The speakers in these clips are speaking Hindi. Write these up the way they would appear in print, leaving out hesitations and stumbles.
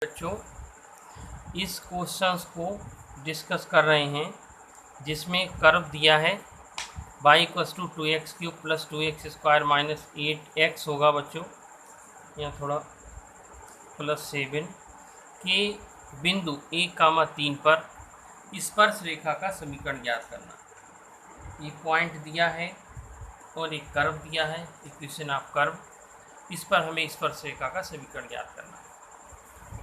बच्चों इस क्वेश्चंस को डिस्कस कर रहे हैं जिसमें कर्व दिया है y equals to 2x³ plus 2x² minus 8x होगा बच्चों, यहाँ थोड़ा +7 के बिंदु 1,3 पर स्पर्श रेखा का समीकरण ज्ञात करना। ये पॉइंट दिया है और एक कर्व दिया है, इक्वेशन ऑफ कर्व। इस पर हमें स्पर्श रेखा का समीकरण ज्ञात करना है।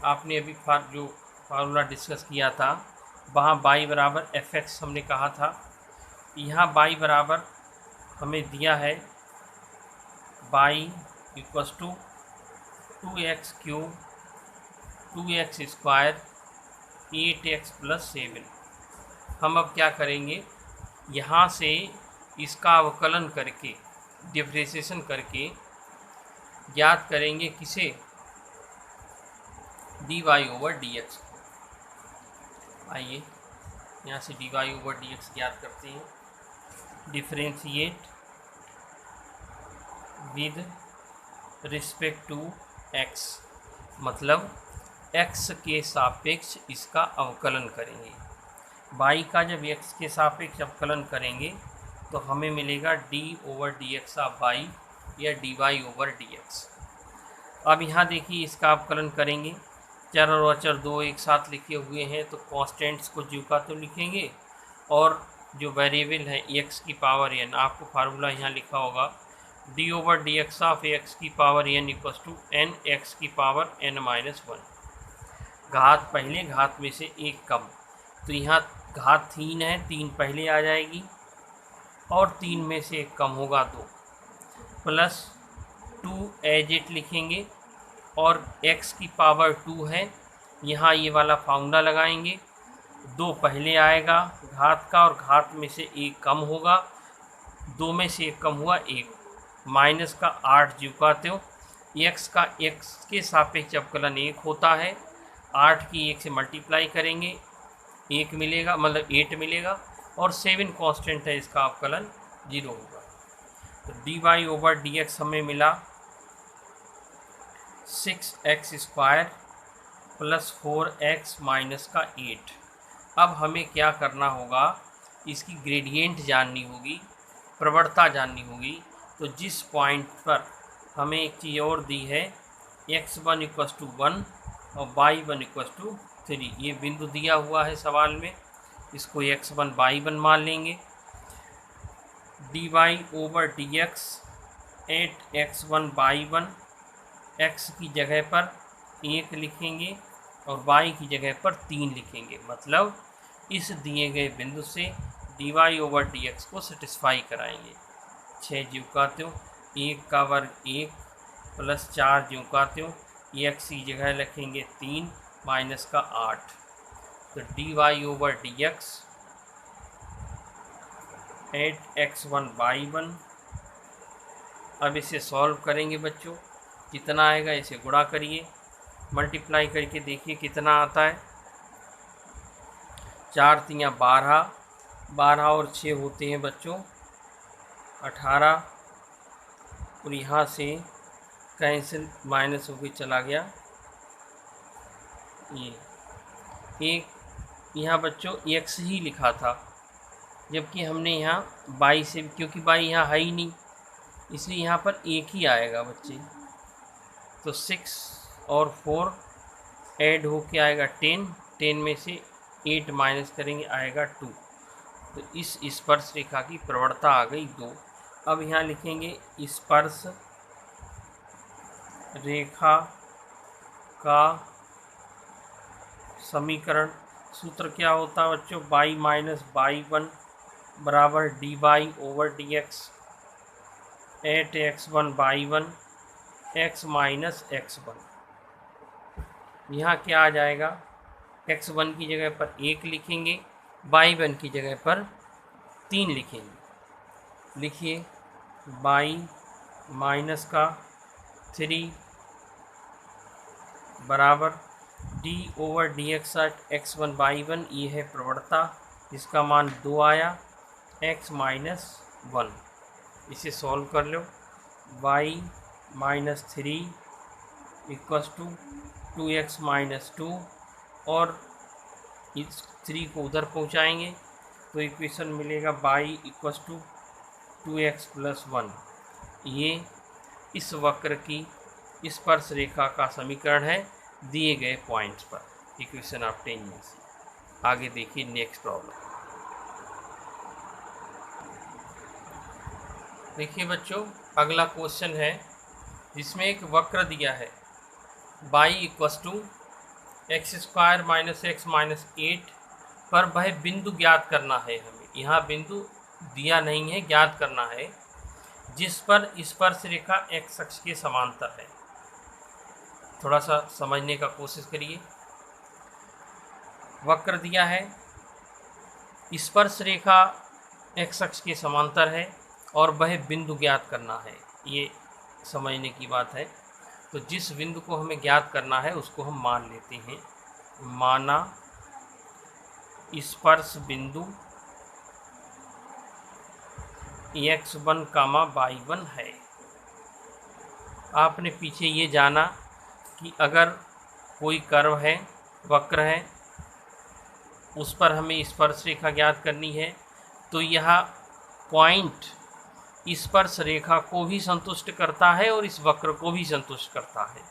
आपने अभी जो फार्मूला डिस्कस किया था वहाँ y बराबर fx हमने कहा था, यहाँ y बराबर हमें दिया है y equals to 2x³ 2x² 8x + 7। हम अब क्या करेंगे, यहाँ से इसका अवकलन करके डिफरेंशिएशन करके ज्ञात करेंगे किसे, dy/dx को। आइए यहाँ से dy/dx ज्ञात करते हैं। Differentiate with respect to x, मतलब x के सापेक्ष इसका अवकलन करेंगे। y का जब x के सापेक्ष अवकलन करेंगे तो हमें मिलेगा d/dx ऑफ y या dy/dx। अब यहाँ देखिए इसका अवकलन करेंगे, चर और अचर दो एक साथ लिखे हुए हैं तो कांस्टेंट्स को ज्यों का तो लिखेंगे, और जो वेरिएबल है x की पावर n, आपको फार्मूला यहाँ लिखा होगा d/dx ऑफ x की power n equals to n x की पावर n-1। घात पहले, घात में से एक कम, तो यहाँ घात 3 है, 3 पहले आ जाएगी और 3 में से एक कम होगा 2, प्लस 2 एज इट लिखेंगे और x की पावर 2 है, यहाँ ये वाला फार्मूला लगाएंगे। 2 पहले आएगा घात का और घात में से एक कम होगा, 2 में से एक कम हुआ 1, माइनस का 8 ज्यों का त्यों। x का x के सापेक्ष अवकलन 1 होता है, 8 की 1 से मल्टीप्लाई करेंगे 1 मिलेगा, मतलब 8 मिलेगा, और 7 कांस्टेंट है, इसका अवकलन 0 होगा। तो dy/dx हमें मिला 6x² प्लस 4x माइनस का 8। अब हमें क्या करना होगा, इसकी ग्रेडियंट जाननी होगी, प्रवणता जाननी होगी। तो जिस पॉइंट पर हमें एक चीज़ और दी है x1 इक्वस टू 1 और y1 इक्वस टू 3, ये बिंदु दिया हुआ है सवाल में, इसको x1 y1 मान लेंगे। dy/dx eight x1 y1, x की जगह पर 1 लिखेंगे और y की जगह पर 3 लिखेंगे, मतलब इस दिए गए बिंदु से dy/dx को सेटिस्फाई कराएंगे। 6 ज्यों का त्यों, 1 का वर्ग 1 प्लस 4 ज्यों का त्यों, x की जगह लिखेंगे 3 माइनस का 8। तो dy/dx एट x1 y1। अब इसे सॉल्व करेंगे बच्चों, कितना आएगा इसे गुणा करिए, मल्टीप्लाई करके देखिए कितना आता है। 4 तियाँ 12, 12 और 6 होते हैं बच्चों 18, और यहाँ से कैंसिल माइनस हो के चला गया ये एक, यहाँ बच्चों x ही लिखा था, जबकि हमने यहाँ y से, क्योंकि y यहाँ है ही नहीं इसलिए यहाँ पर 1 ही आएगा बच्चे। तो 6 और 4 ऐड होके आएगा 10, 10 में से 8 माइनस करेंगे आएगा 2। तो इस स्पर्श रेखा की प्रवणता आ गई 2। अब यहाँ लिखेंगे स्पर्श रेखा का समीकरण। सूत्र क्या होता है बच्चों, y-y1 बराबर dy/dx eight x1 y1 x minus x1। यहाँ क्या आ जाएगा, x1 की जगह पर 1 लिखेंगे, y1 की जगह पर 3 लिखेंगे। लिखिए y माइनस का 3 बराबर d/dx एट x1 y1, ये है प्रवणता, इसका मान 2 आया, x माइनस 1। इसे सॉल्व कर लो, y -3 इक्वस टू 2x-2 और इस 3 को उधर पहुंचाएंगे तो इक्वेशन मिलेगा y = 2x+1। ये इस वक्र की स्पर्श रेखा का समीकरण है दिए गए पॉइंट्स पर, इक्वेशन ऑफ टेंजेंसी। आगे देखिए नेक्स्ट प्रॉब्लम। देखिए बच्चों, अगला क्वेश्चन है जिसमें एक वक्र दिया है y = x² - x - 8 पर वह बिंदु ज्ञात करना है हमें। यहाँ बिंदु दिया नहीं है, ज्ञात करना है, जिस पर स्पर्श रेखा x अक्ष के समांतर है। थोड़ा सा समझने का कोशिश करिए। वक्र दिया है, स्पर्श रेखा x अक्ष के समांतर है और वह बिंदु ज्ञात करना है, ये समझने की बात है। तो जिस बिंदु को हमें ज्ञात करना है उसको हम मान लेते हैं। माना स्पर्श बिंदु x1, y1 है। आपने पीछे ये जाना कि अगर कोई कर्व है, वक्र है, उस पर हमें स्पर्श रेखा ज्ञात करनी है तो यह पॉइंट स्पर्श रेखा को भी संतुष्ट करता है और इस वक्र को भी संतुष्ट करता है।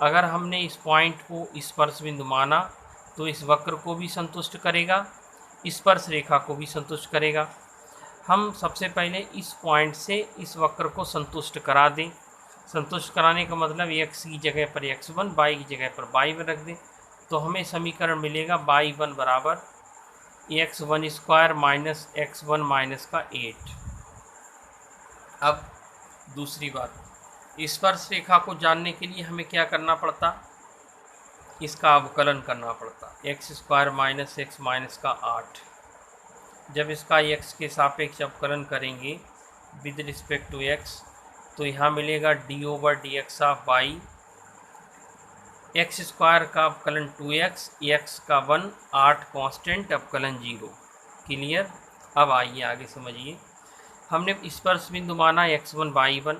अगर हमने इस पॉइंट को स्पर्श बिंदु माना तो इस वक्र को भी संतुष्ट करेगा, स्पर्श रेखा को भी संतुष्ट करेगा। हम सबसे पहले इस पॉइंट से इस वक्र को संतुष्ट करा दें। संतुष्ट कराने का मतलब x की जगह पर x1, y की जगह पर y1 रख दें तो हमें समीकरण मिलेगा y1 = x1² - x1 - 8। अब दूसरी बात, स्पर्श रेखा को जानने के लिए हमें क्या करना पड़ता, इसका अवकलन करना पड़ता। x² - x - 8। जब इसका x के सापेक्ष अवकलन करेंगे विद रिस्पेक्ट टू x तो यहाँ मिलेगा d/dx ऑफ y। x² का अवकलन 2x, x का 1, 8 कांस्टेंट, अवकलन 0। क्लियर। अब आइए आगे समझिए। हमने स्पर्श बिंदु माना x1, y1।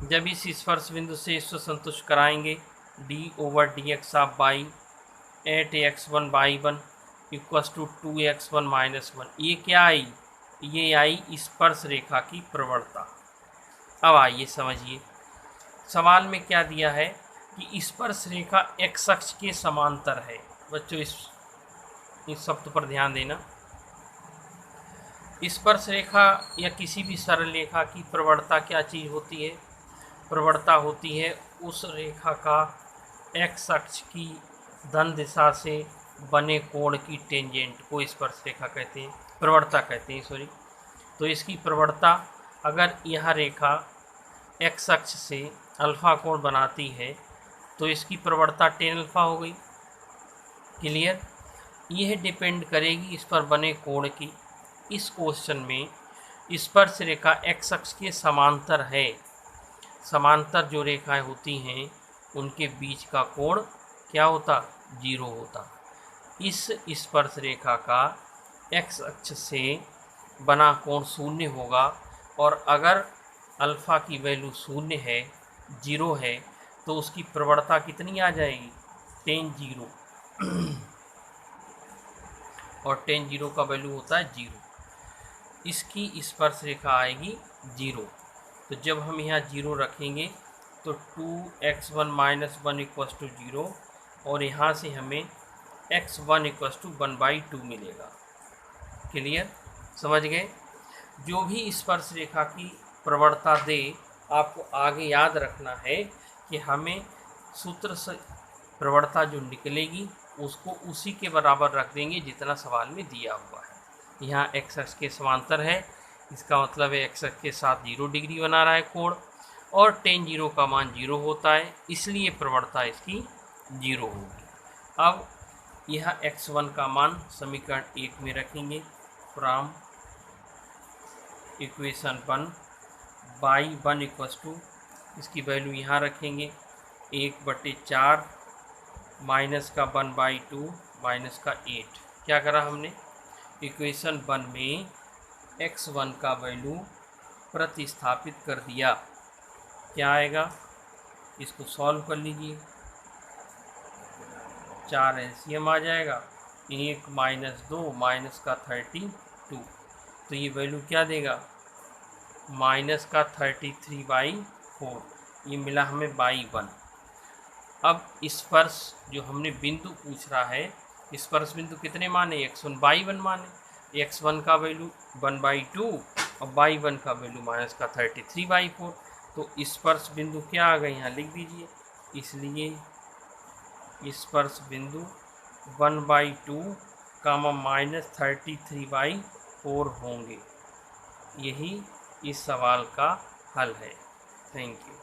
जब इस स्पर्श बिंदु से इसको संतुष्ट कराएंगे d/dx of y eight x1, y1 = 2x1 - 1। ये क्या आई? ये आई स्पर्श रेखा की प्रवणता। अब आइए समझिए, सवाल में क्या दिया है कि स्पर्श रेखा x अक्ष के समांतर है। बच्चों इस शब्द पर ध्यान देना। स्पर्श रेखा या किसी भी सरल रेखा की प्रवणता क्या चीज़ होती है? प्रवणता होती है उस रेखा का x अक्ष की धन दिशा से बने कोण की टेंजेंट को स्पर्श रेखा कहते हैं, प्रवणता कहते हैं, सॉरी। तो इसकी प्रवणता, अगर यह रेखा x अक्ष से अल्फा कोण बनाती है तो इसकी प्रवणता tan अल्फा हो गई। क्लियर। यह डिपेंड करेगी इस पर बने कोण की। इस क्वेश्चन में स्पर्श रेखा x अक्ष के समांतर है। समांतर जो रेखाएं होती हैं उनके बीच का कोण क्या होता? 0 होता। इस स्पर्श रेखा का x अक्ष से बना कोण 0 होगा और अगर अल्फ़ा की वैल्यू 0 है, 0 है, तो उसकी प्रवणता कितनी आ जाएगी? tan 0। और tan 0 का वैल्यू होता है 0। इसकी स्पर्श रेखा आएगी 0। तो जब हम यहाँ 0 रखेंगे तो 2x1 - 1 = 0 और यहाँ से हमें x1 = 1/2 मिलेगा। क्लियर, समझ गए। जो भी स्पर्श रेखा की प्रवणता दे, आपको आगे याद रखना है कि हमें सूत्र से प्रवणता जो निकलेगी उसको उसी के बराबर रख देंगे जितना सवाल में दिया हुआ है। यहाँ x अक्ष के समांतर है, इसका मतलब है x अक्ष के साथ 0 डिग्री बना रहा है कोण और tan 0 का मान 0 होता है, इसलिए प्रवणता इसकी 0 होगी। अब यह x1 का मान समीकरण 1 में रखेंगे। फ्रॉम इक्वेशन 1 y1 = इसकी वैल्यू यहाँ रखेंगे 1/4 माइनस का 1/2 माइनस का 8। क्या करा हमने? इक्वेशन 1 में x1 का वैल्यू प्रतिस्थापित कर दिया। क्या आएगा? इसको सॉल्व कर लीजिए। 4 एलसीएम आ जाएगा, 1 माइनस 2 माइनस का 32, तो ये वैल्यू क्या देगा, माइनस का 33/4, ये मिला हमें बाई 1। अब स्पर्श जो हमने बिंदु पूछ रहा है, स्पर्श बिंदु कितने माने, x1 बाई 1 माने, x1 का वैल्यू 1/2 और बाई 1 का वैल्यू माइनस का 33/4, तो स्पर्श बिंदु क्या आ गए यहाँ लिख दीजिए। इसलिए स्पर्श बिंदु 1/2 कामा माइनस 33/4 होंगे। यही इस सवाल का हल है। Thank you.